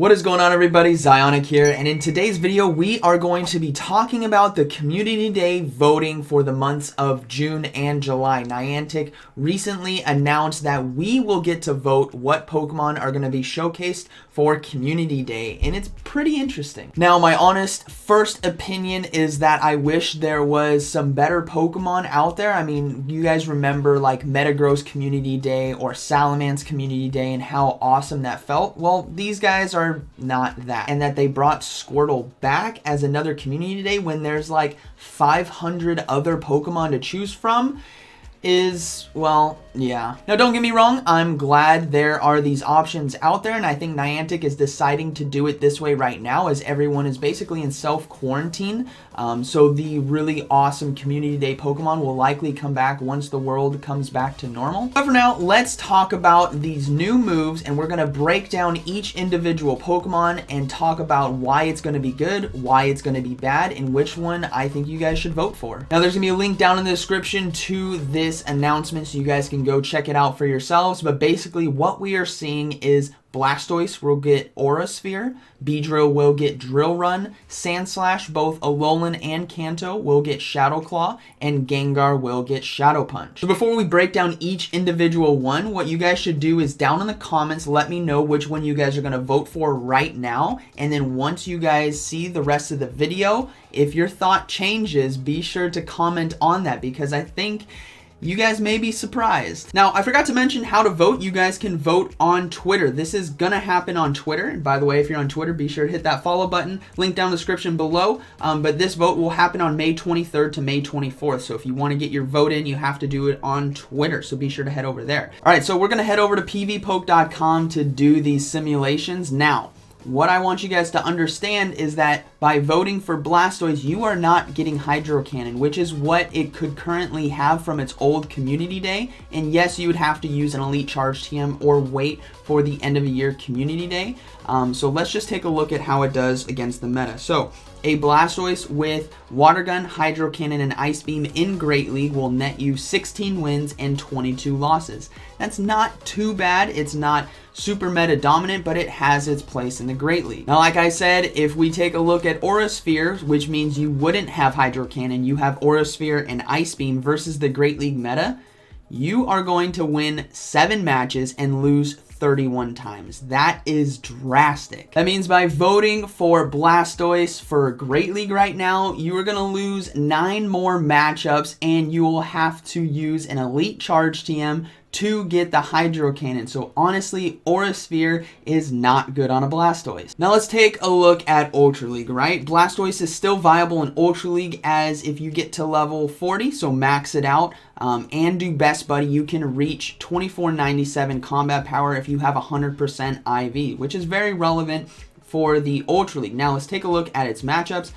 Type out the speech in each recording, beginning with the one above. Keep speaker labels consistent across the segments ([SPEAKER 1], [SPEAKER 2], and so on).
[SPEAKER 1] What is going on, everybody? Zyonik here, and in today's video we are going to be talking about the Community Day voting for the months of June and July. Niantic recently announced that we will get to vote what Pokemon are going to be showcased for Community Day, and it's pretty interesting. Now, my honest first opinion is that I wish there was some better Pokemon out there. I mean, you guys remember like Metagross Community Day or Salamence Community Day and how awesome that felt? Well, these guys are not that, and that they brought Squirtle back as another Community Day when there's like 500 other Pokemon to choose from is, well, yeah. Now, don't get me wrong, I'm glad there are these options out there, and I think Niantic is deciding to do it this way right now as everyone is basically in self-quarantine. So the really awesome Community Day Pokemon will likely come back once the world comes back to normal. But for now, let's talk about these new moves, and we're going to break down each individual Pokemon and talk about why it's going to be good, why it's going to be bad, and which one I think you guys should vote for. Now, there's going to be a link down in the description to this announcement so you guys can go check it out for yourselves. But basically what we are seeing is Blastoise will get Aura Sphere, Beedrill will get Drill Run, Sandslash, both Alolan and Kanto, will get Shadow Claw, and Gengar will get Shadow Punch. So before we break down each individual one, what you guys should do is down in the comments, let me know which one you guys are going to vote for right now, and then once you guys see the rest of the video, if your thought changes, be sure to comment on that, because I think you guys may be surprised. Now, I forgot to mention how to vote. You guys can vote on Twitter. This is gonna happen on Twitter. And by the way, if you're on Twitter, be sure to hit that follow button. Link down in the description below. But this vote will happen on May 23rd to May 24th. So if you want to get your vote in, you have to do it on Twitter. So be sure to head over there. All right, so we're gonna head over to pvpoke.com to do these simulations. Now, what I want you guys to understand is that by voting for Blastoise, you are not getting Hydro Cannon, which is what it could currently have from its old Community Day. And yes, you would have to use an Elite Charge TM or wait for the end of the year Community Day. So let's just take a look at how it does against the meta. So a Blastoise with Water Gun, Hydro Cannon, and Ice Beam in Great League will net you 16 wins and 22 losses. That's not too bad. It's not super meta dominant, but it has its place in the Great League. Now, like I said, if we take a look at Aura Sphere, which means you wouldn't have Hydro Cannon, you have Aura Sphere and Ice Beam versus the Great League meta, you are going to win 7 matches and lose 31 times. That is drastic. That means by voting for Blastoise for Great League right now, you are going to lose 9 more matchups, and you will have to use an Elite Charge TM to get the Hydro Cannon. So honestly, Aura Sphere is not good on a Blastoise. Now let's take a look at Ultra League, right? Blastoise is still viable in Ultra League as if you get to level 40, so max it out, and do Best Buddy, you can reach 2497 combat power if you have 100% IV, which is very relevant for the Ultra League. Now let's take a look at its matchups.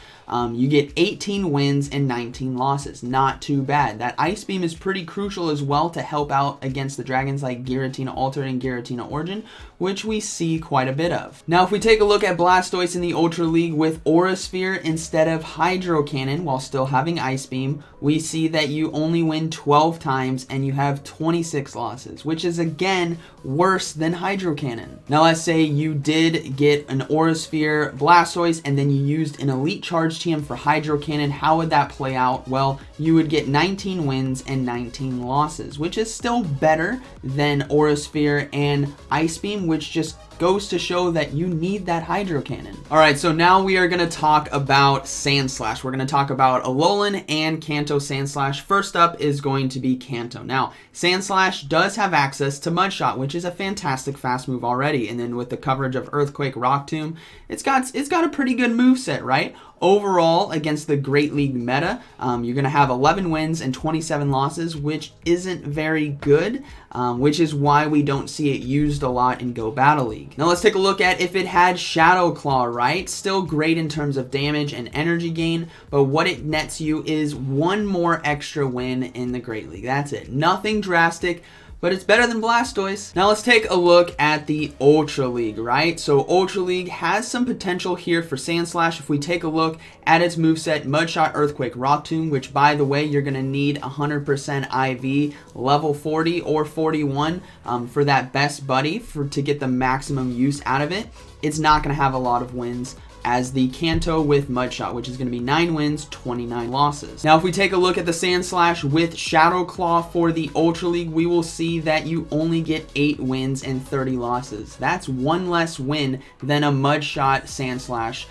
[SPEAKER 1] You get 18 wins and 19 losses. Not too bad. That Ice Beam is pretty crucial as well to help out against the dragons like Giratina Ultra and Giratina Origin, which we see quite a bit of. Now, if we take a look at Blastoise in the Ultra League with Aura Sphere instead of Hydro Cannon while still having Ice Beam, we see that you only win 12 times and you have 26 losses, which is again worse than Hydro Cannon. Now, let's say you did get an Aura Sphere Blastoise and then you used an Elite Charge TM for Hydro Cannon. How would that play out? Well, you would get 19 wins and 19 losses, which is still better than Aura Sphere and Ice Beam, which just goes to show that you need that Hydro Cannon. All right, so now we are going to talk about Sandslash. We're going to talk about Alolan and Kanto Sandslash. First up is going to be Kanto. Now, Sandslash does have access to Mud Shot, which is a fantastic fast move already. And then with the coverage of Earthquake, Rock Tomb, it's got a pretty good moveset, right? Overall, against the Great League meta, you're going to have 11 wins and 27 losses, which isn't very good, which is why we don't see it used a lot in Go Battle League. Now let's take a look at if it had Shadow Claw, right? Still great in terms of damage and energy gain, but what it nets you is 1 more extra win in the Great League. That's it. Nothing drastic, but it's better than Blastoise. Now let's take a look at the Ultra League, right? So Ultra League has some potential here for Sandslash. If we take a look at its moveset, Mudshot, Earthquake, Rock Tomb, which by the way, you're gonna need 100% IV, level 40 or 41 for that Best Buddy to get the maximum use out of it. it's not going to have a lot of wins as the Kanto with Mudshot, which is going to be 9 wins, 29 losses. Now, if we take a look at the Sandslash with Shadow Claw for the Ultra League, we will see that you only get 8 wins and 30 losses. That's 1 less win than a Mudshot Sandslash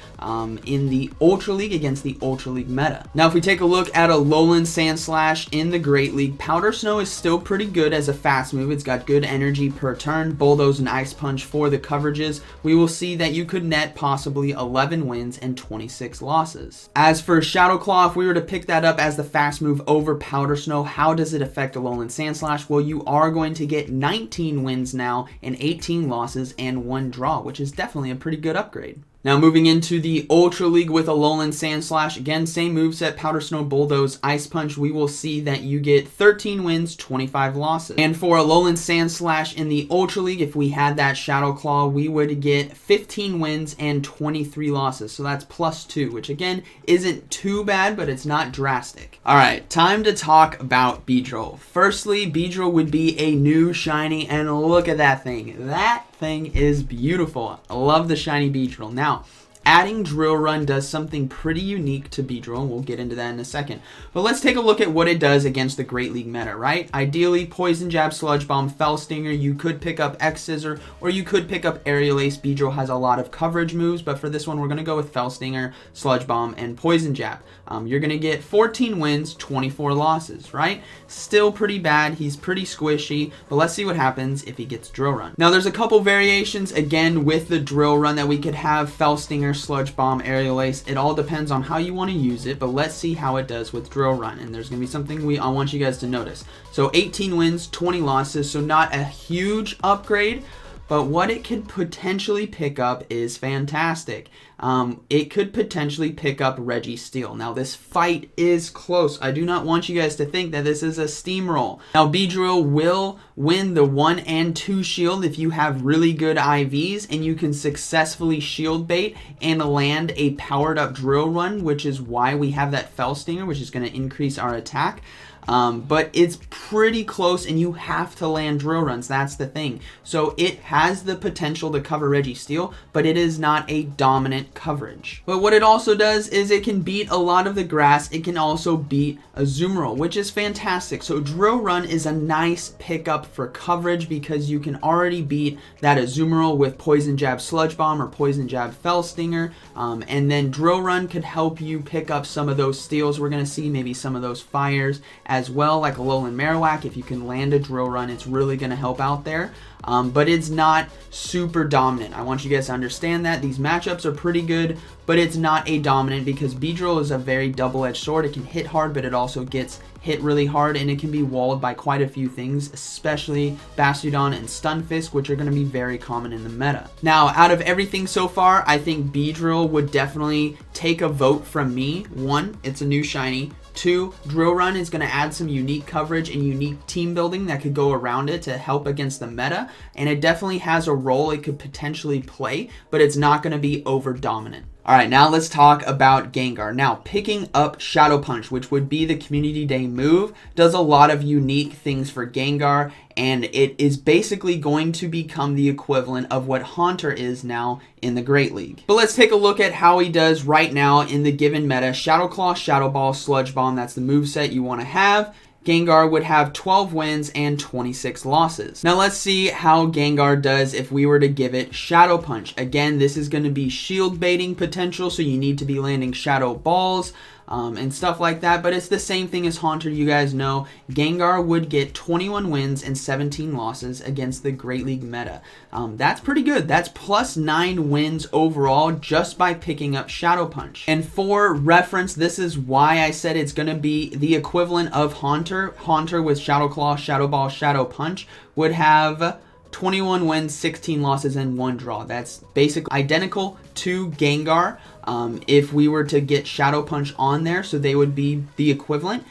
[SPEAKER 1] in the Ultra League against the Ultra League meta. Now, if we take a look at a Alolan Sandslash in the Great League, Powder Snow is still pretty good as a fast move. It's got good energy per turn, Bulldoze and Ice Punch for the coverages. We will see that you could net possibly 11 wins and 26 losses. As for Shadow Claw, if we were to pick that up as the fast move over Powder Snow, how does it affect Alolan Sandslash? Well, you are going to get 19 wins now and 18 losses and 1 draw, which is definitely a pretty good upgrade. Now, moving into the Ultra League with Alolan Sandslash, again, same moveset, Powder Snow, Bulldoze, Ice Punch, we will see that you get 13 wins, 25 losses. And for Alolan Sandslash in the Ultra League, if we had that Shadow Claw, we would get 15 wins and 23 losses. So that's +2, which again, isn't too bad, but it's not drastic. All right, time to talk about Beedrill. Firstly, Beedrill would be a new shiny, and look at that thing. That thing is beautiful. I love the shiny Beedrill. Now, adding Drill Run does something pretty unique to Beedrill, and we'll get into that in a second. But let's take a look at what it does against the Great League meta, right? Ideally, Poison Jab, Sludge Bomb, Fell Stinger, you could pick up X Scissor, or you could pick up Aerial Ace. Beedrill has a lot of coverage moves, but for this one, we're going to go with Fell Stinger, Sludge Bomb, and Poison Jab. You're going to get 14 wins, 24 losses, right? Still pretty bad. He's pretty squishy, but let's see what happens if he gets Drill Run. Now, there's a couple variations, again, with the Drill Run that we could have Fell Stinger, Sludge Bomb, Aerial Ace. It all depends on how you want to use it, but let's see how it does with Drill Run, and there's going to be something I want you guys to notice. So 18 wins, 20 losses, so not a huge upgrade, but what it could potentially pick up is fantastic. It could potentially pick up Registeel. Now, this fight is close. I do not want you guys to think that this is a steamroll. Now, Beedrill will win the 1 and 2 shield if you have really good IVs and you can successfully shield bait and land a powered up Drill Run, which is why we have that Fell Stinger, which is going to increase our attack. But it's pretty close, and you have to land Drill Runs. That's the thing. So it has the potential to cover Registeel, but it is not a dominant coverage. But what it also does is it can beat a lot of the grass. It can also beat Azumarill, which is fantastic. So Drill Run is a nice pickup for coverage because you can already beat that Azumarill with Poison Jab, Sludge Bomb, or Poison Jab, Fell Stinger. And then Drill Run could help you pick up some of those steals. We're going to see maybe some of those fires as well, like Alolan Marowak. If you can land a Drill Run, it's really going to help out there. But it's not super dominant. I want you guys to understand that. These matchups are pretty good, but it's not a dominant because Beedrill is a very double-edged sword. It can hit hard, but it also gets hit really hard, and it can be walled by quite a few things, especially Bastiodon and Stunfisk, which are going to be very common in the meta. Now, out of everything so far, I think Beedrill would definitely take a vote from me. 1, it's a new shiny. 2, Drill Run is going to add some unique coverage and unique team building that could go around it to help against the meta, and it definitely has a role it could potentially play, but it's not going to be over dominant. Alright, now let's talk about Gengar. Now, picking up Shadow Punch, which would be the Community Day move, does a lot of unique things for Gengar, and it is basically going to become the equivalent of what Haunter is now in the Great League. But let's take a look at how he does right now in the given meta. Shadow Claw, Shadow Ball, Sludge Bomb, that's the moveset you want to have. Gengar would have 12 wins and 26 losses. Now let's see how Gengar does if we were to give it Shadow Punch. Again, this is going to be shield baiting potential, so you need to be landing Shadow Balls and stuff like that, but it's the same thing as Haunter. You guys know Gengar would get 21 wins and 17 losses against the Great League meta. That's pretty good. That's +9 wins overall just by picking up Shadow Punch. And for reference, this is why I said it's going to be the equivalent of Haunter. Haunter with Shadow Claw, Shadow Ball, Shadow Punch would have 21 wins, 16 losses, and 1 draw. That's basically identical to Gengar if we were to get Shadow Punch on there, so they would be the equivalent.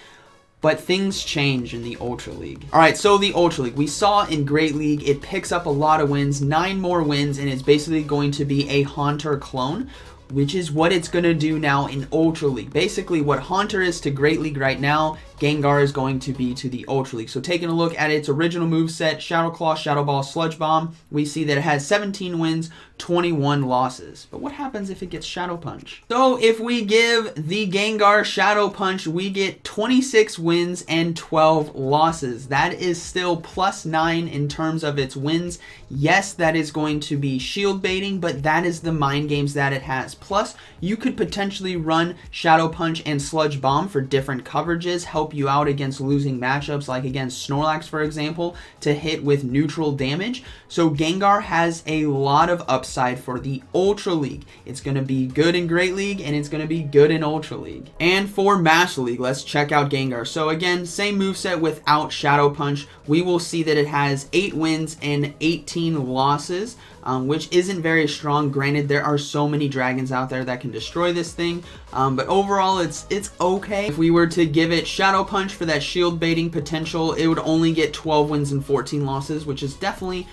[SPEAKER 1] But things change in the Ultra League. Alright, so the Ultra League. We saw in Great League, it picks up a lot of wins, 9 more wins, and it's basically going to be a Haunter clone, which is what it's going to do now in Ultra League. Basically, what Haunter is to Great League right now, Gengar is going to be to the Ultra League. So taking a look at its original moveset, Shadow Claw, Shadow Ball, Sludge Bomb, we see that it has 17 wins, 21 losses. But what happens if it gets Shadow Punch? So if we give the Gengar Shadow Punch, we get 26 wins and 12 losses. That is still +9 in terms of its wins. Yes, that is going to be shield baiting, but that is the mind games that it has. Plus, you could potentially run Shadow Punch and Sludge Bomb for different coverages, help you out against losing matchups like against Snorlax, for example, to hit with neutral damage. So Gengar has a lot of upside for the Ultra League. It's going to be good in Great League, and it's going to be good in Ultra League. And for Master League, let's check out Gengar. So again, same moveset without Shadow Punch. We will see that it has 8 wins and 18 losses, which isn't very strong. Granted, there are so many dragons out there that can destroy this thing, but overall it's okay. If we were to give it Shadow Punch for that shield baiting potential, it would only get 12 wins and 14 losses, which is definitely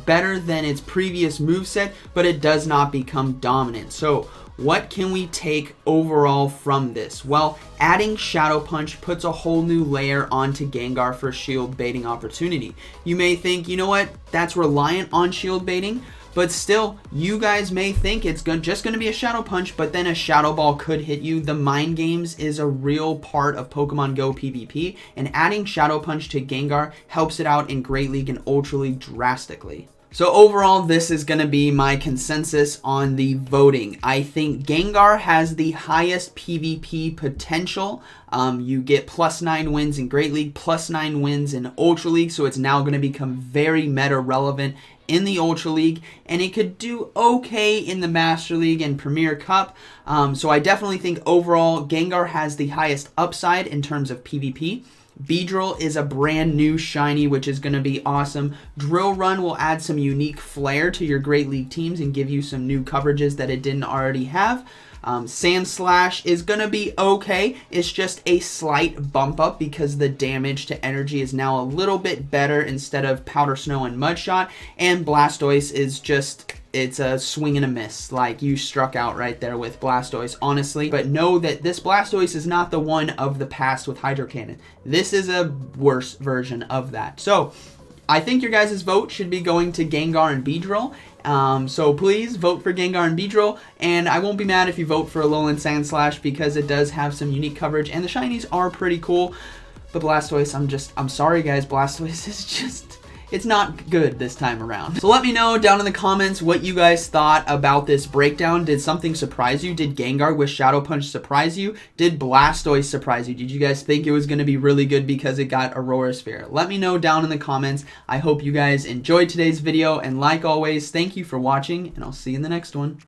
[SPEAKER 1] better than its previous moveset, but it does not become dominant. So what can we take overall from this? Well, adding Shadow Punch puts a whole new layer onto Gengar for shield baiting opportunity. You may think, you know what, that's reliant on shield baiting, but still, you guys may think it's just going to be a Shadow Punch, but then a Shadow Ball could hit you. The mind games is a real part of Pokemon Go PvP, and adding Shadow Punch to Gengar helps it out in Great League and Ultra League drastically. So overall, this is going to be my consensus on the voting. I think Gengar has the highest PvP potential. You get +9 wins in Great League, +9 wins in Ultra League, so it's now going to become very meta relevant in the Ultra League, and it could do okay in the Master League and Premier Cup. So I definitely think overall Gengar has the highest upside in terms of PvP. Beedrill is a brand new shiny, which is going to be awesome. Drill Run will add some unique flair to your Great League teams and give you some new coverages that it didn't already have. Sand Slash is going to be okay. It's just a slight bump up because the damage to energy is now a little bit better instead of Powder Snow and Mud Shot. And Blastoise is just, it's a swing and a miss. Like, you struck out right there with Blastoise, honestly. But know that this Blastoise is not the one of the past with Hydro Cannon. This is a worse version of that. So I think your guys' vote should be going to Gengar and Beedrill. So please vote for Gengar and Beedrill, and I won't be mad if you vote for Alolan Sandslash because it does have some unique coverage, and the shinies are pretty cool. But Blastoise, I'm sorry guys, Blastoise is just, it's not good this time around. So let me know down in the comments what you guys thought about this breakdown. Did something surprise you? Did Gengar with Shadow Punch surprise you? Did Blastoise surprise you? Did you guys think it was going to be really good because it got Aurora Sphere? Let me know down in the comments. I hope you guys enjoyed today's video, and like always, thank you for watching, and I'll see you in the next one.